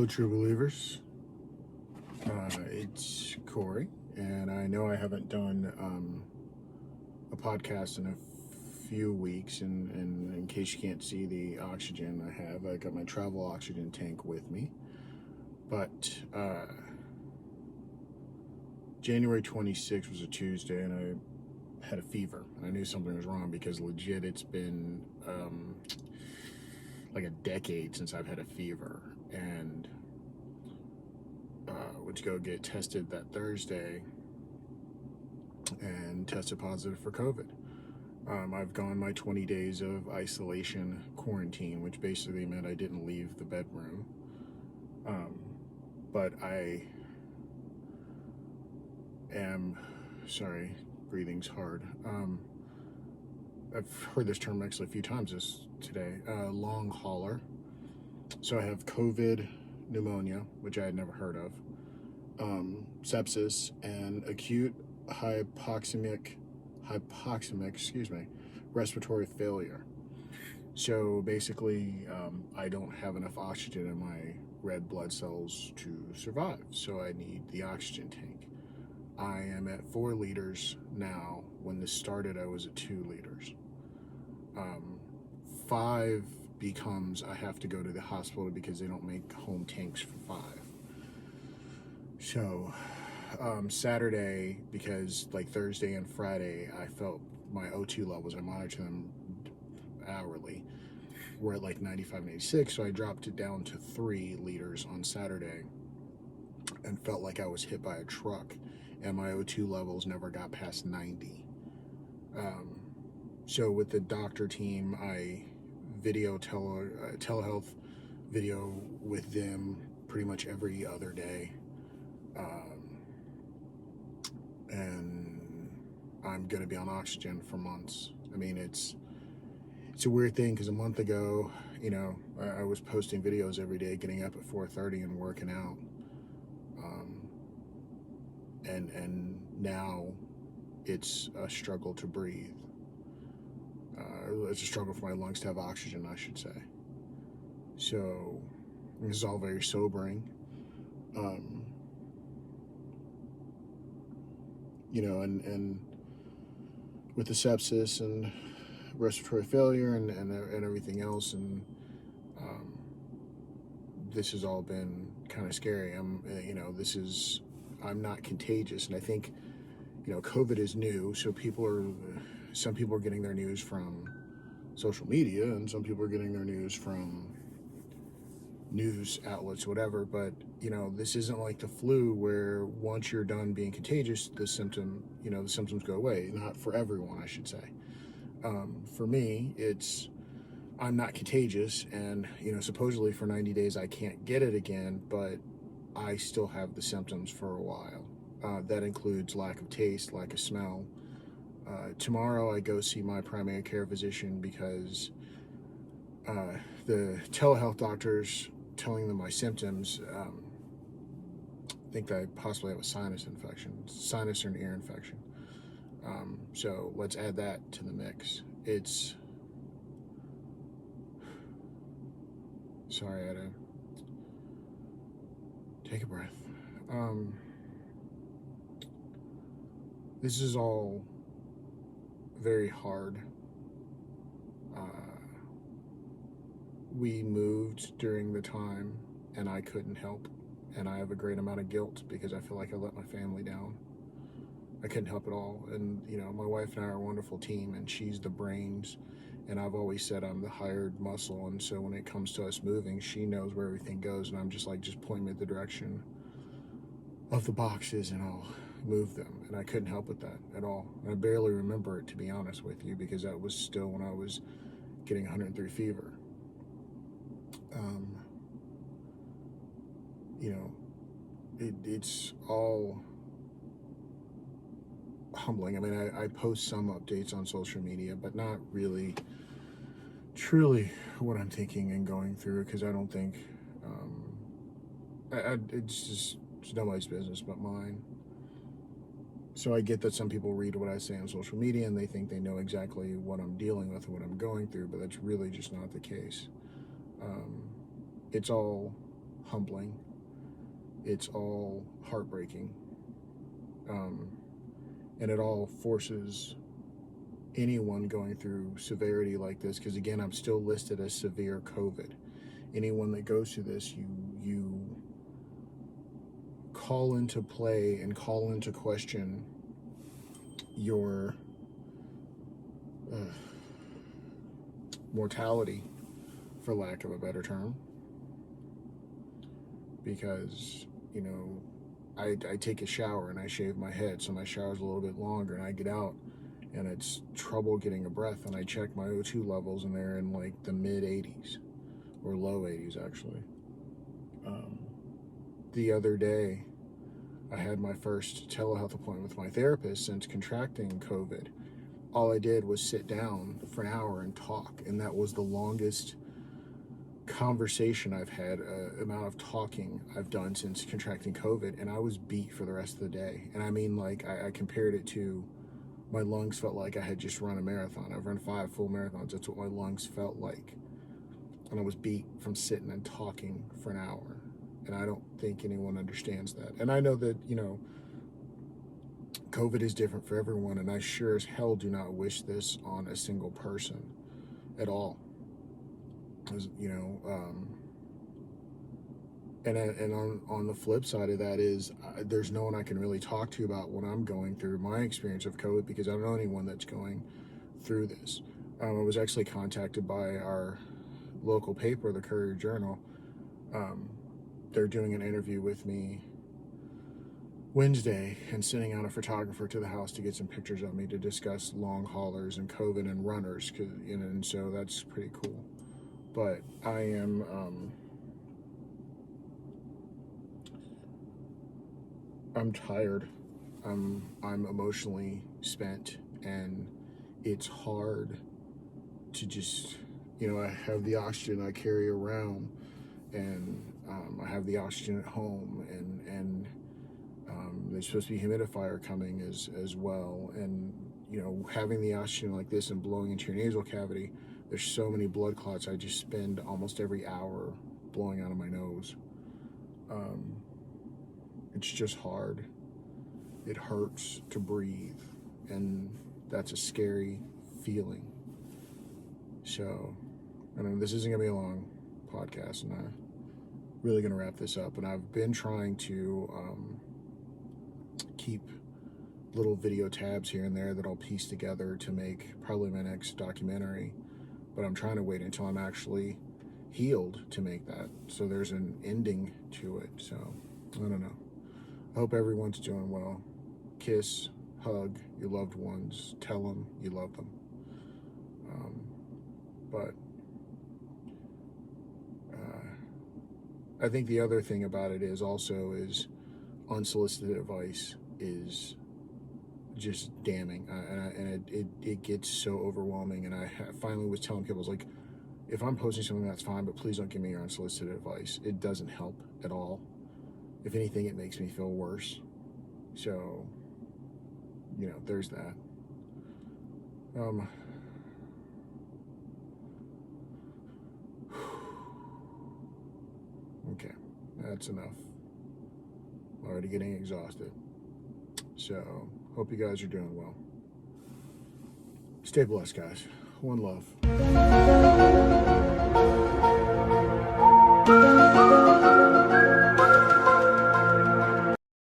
true believers. It's Corey, and I know I haven't done a podcast in a few weeks. And in case you can't see the oxygen I got my travel oxygen tank with me. But January 26th was a Tuesday, and I had a fever. And I knew something was wrong because legit, it's been like a decade since I've had a fever. And went to go get tested that Thursday and tested positive for COVID. I've gone my 20 days of isolation quarantine, which basically meant I didn't leave the bedroom. But I am, sorry, breathing's hard. I've heard this term actually a few times today, long hauler. So I have COVID, pneumonia, which I had never heard of, sepsis, and acute hypoxemic, respiratory failure. So basically, I don't have enough oxygen in my red blood cells to survive. So I need the oxygen tank. I am at 4 liters now. When this started, I was at 2 liters. 5 becomes I have to go to the hospital because they don't make home tanks for 5. So Saturday, because like Thursday and Friday, I felt my O2 levels, I monitor them hourly, were at like 95 and 86. So I dropped it down to 3 liters on Saturday and felt like I was hit by a truck, and my O2 levels never got past 90. So with the doctor team, I video telehealth video with them pretty much every other day. And I'm going to be on oxygen for months. I mean, it's a weird thing because a month ago, I was posting videos every day, getting up at 4:30 and working out. And now it's a struggle to breathe. It's a struggle for my lungs to have oxygen, I should say. So this is all very sobering. And with the sepsis and respiratory failure and everything else, and this has all been kind of scary. I'm not contagious, and I think, COVID is new, so some people are getting their news from social media, and some people are getting their news from news outlets, whatever. But this isn't like the flu, where once you're done being contagious, the symptoms go away. Not for everyone, I should say. For me, I'm not contagious, and supposedly for 90 days I can't get it again, but I still have the symptoms for a while. That includes lack of taste, lack of smell. Tomorrow I go see my primary care physician because the telehealth doctors telling them my symptoms think that I possibly have a sinus or an ear infection. So let's add that to the mix. Sorry, I had to take a breath. This is all very hard. We moved during the time, and I couldn't help, and I have a great amount of guilt because I feel like I let my family down. I couldn't help at all. And my wife and I are a wonderful team, and she's the brains, and I've always said I'm the hired muscle. And so when it comes to us moving, she knows where everything goes, and I'm just point me the direction of the boxes and I'll move them. And I couldn't help with that at all. And I barely remember it, to be honest with you, because that was still when I was getting 103 fever. It's all humbling. I mean, I post some updates on social media, but not really truly what I'm thinking and going through, because I don't think it's nobody's business but mine. So I get that some people read what I say on social media and they think they know exactly what I'm dealing with and what I'm going through, but that's really just not the case. It's all humbling. It's all heartbreaking. And it all forces anyone going through severity like this, because again, I'm still listed as severe COVID. Anyone that goes through this, you call into play and call into question your mortality, for lack of a better term, because, you know, I take a shower and I shave my head, so my shower's a little bit longer, and I get out and it's trouble getting a breath, and I check my O2 levels and they're in like the mid 80s or low 80s actually. The other day I had my first telehealth appointment with my therapist since contracting COVID. All I did was sit down for an hour and talk, and that was the longest conversation I've had, amount of talking I've done since contracting COVID, and I was beat for the rest of the day. And I mean, like, I compared it to, my lungs felt like I had just run a marathon. I've run 5 full marathons. That's what my lungs felt like. And I was beat from sitting and talking for an hour. And I don't think anyone understands that. And I know that, you know, COVID is different for everyone, and I sure as hell do not wish this on a single person at all. You know, and on the flip side of that is, there's no one I can really talk to about what I'm going through, my experience of COVID, because I don't know anyone that's going through this. I was actually contacted by our local paper, the Courier Journal. They're doing an interview with me Wednesday and sending out a photographer to the house to get some pictures of me to discuss long haulers and COVID and runners, and so that's pretty cool. But I am I'm tired. I'm emotionally spent, and it's hard to just, you know, I have the oxygen I carry around, and I have the oxygen at home, and there's supposed to be a humidifier coming as well, and, you know, having the oxygen like this and blowing into your nasal cavity, there's so many blood clots. I just spend almost every hour blowing out of my nose. It's just hard. It hurts to breathe, and that's a scary feeling. So, I don't know, this isn't gonna be a long podcast, and I'm really gonna wrap this up. And I've been trying to keep little video tabs here and there that I'll piece together to make probably my next documentary, but I'm trying to wait until I'm actually healed to make that, so there's an ending to it. So I don't know. I hope everyone's doing well. Kiss, hug your loved ones, tell them you love them. But I think the other thing about it is unsolicited advice is just damning, and it gets so overwhelming. And I finally was telling people, I was like, if I'm posting something, that's fine, but please don't give me your unsolicited advice. It doesn't help at all. If anything, it makes me feel worse. So, you know, there's that. Okay, that's enough. I'm already getting exhausted. So, hope you guys are doing well. Stay blessed, guys. One love.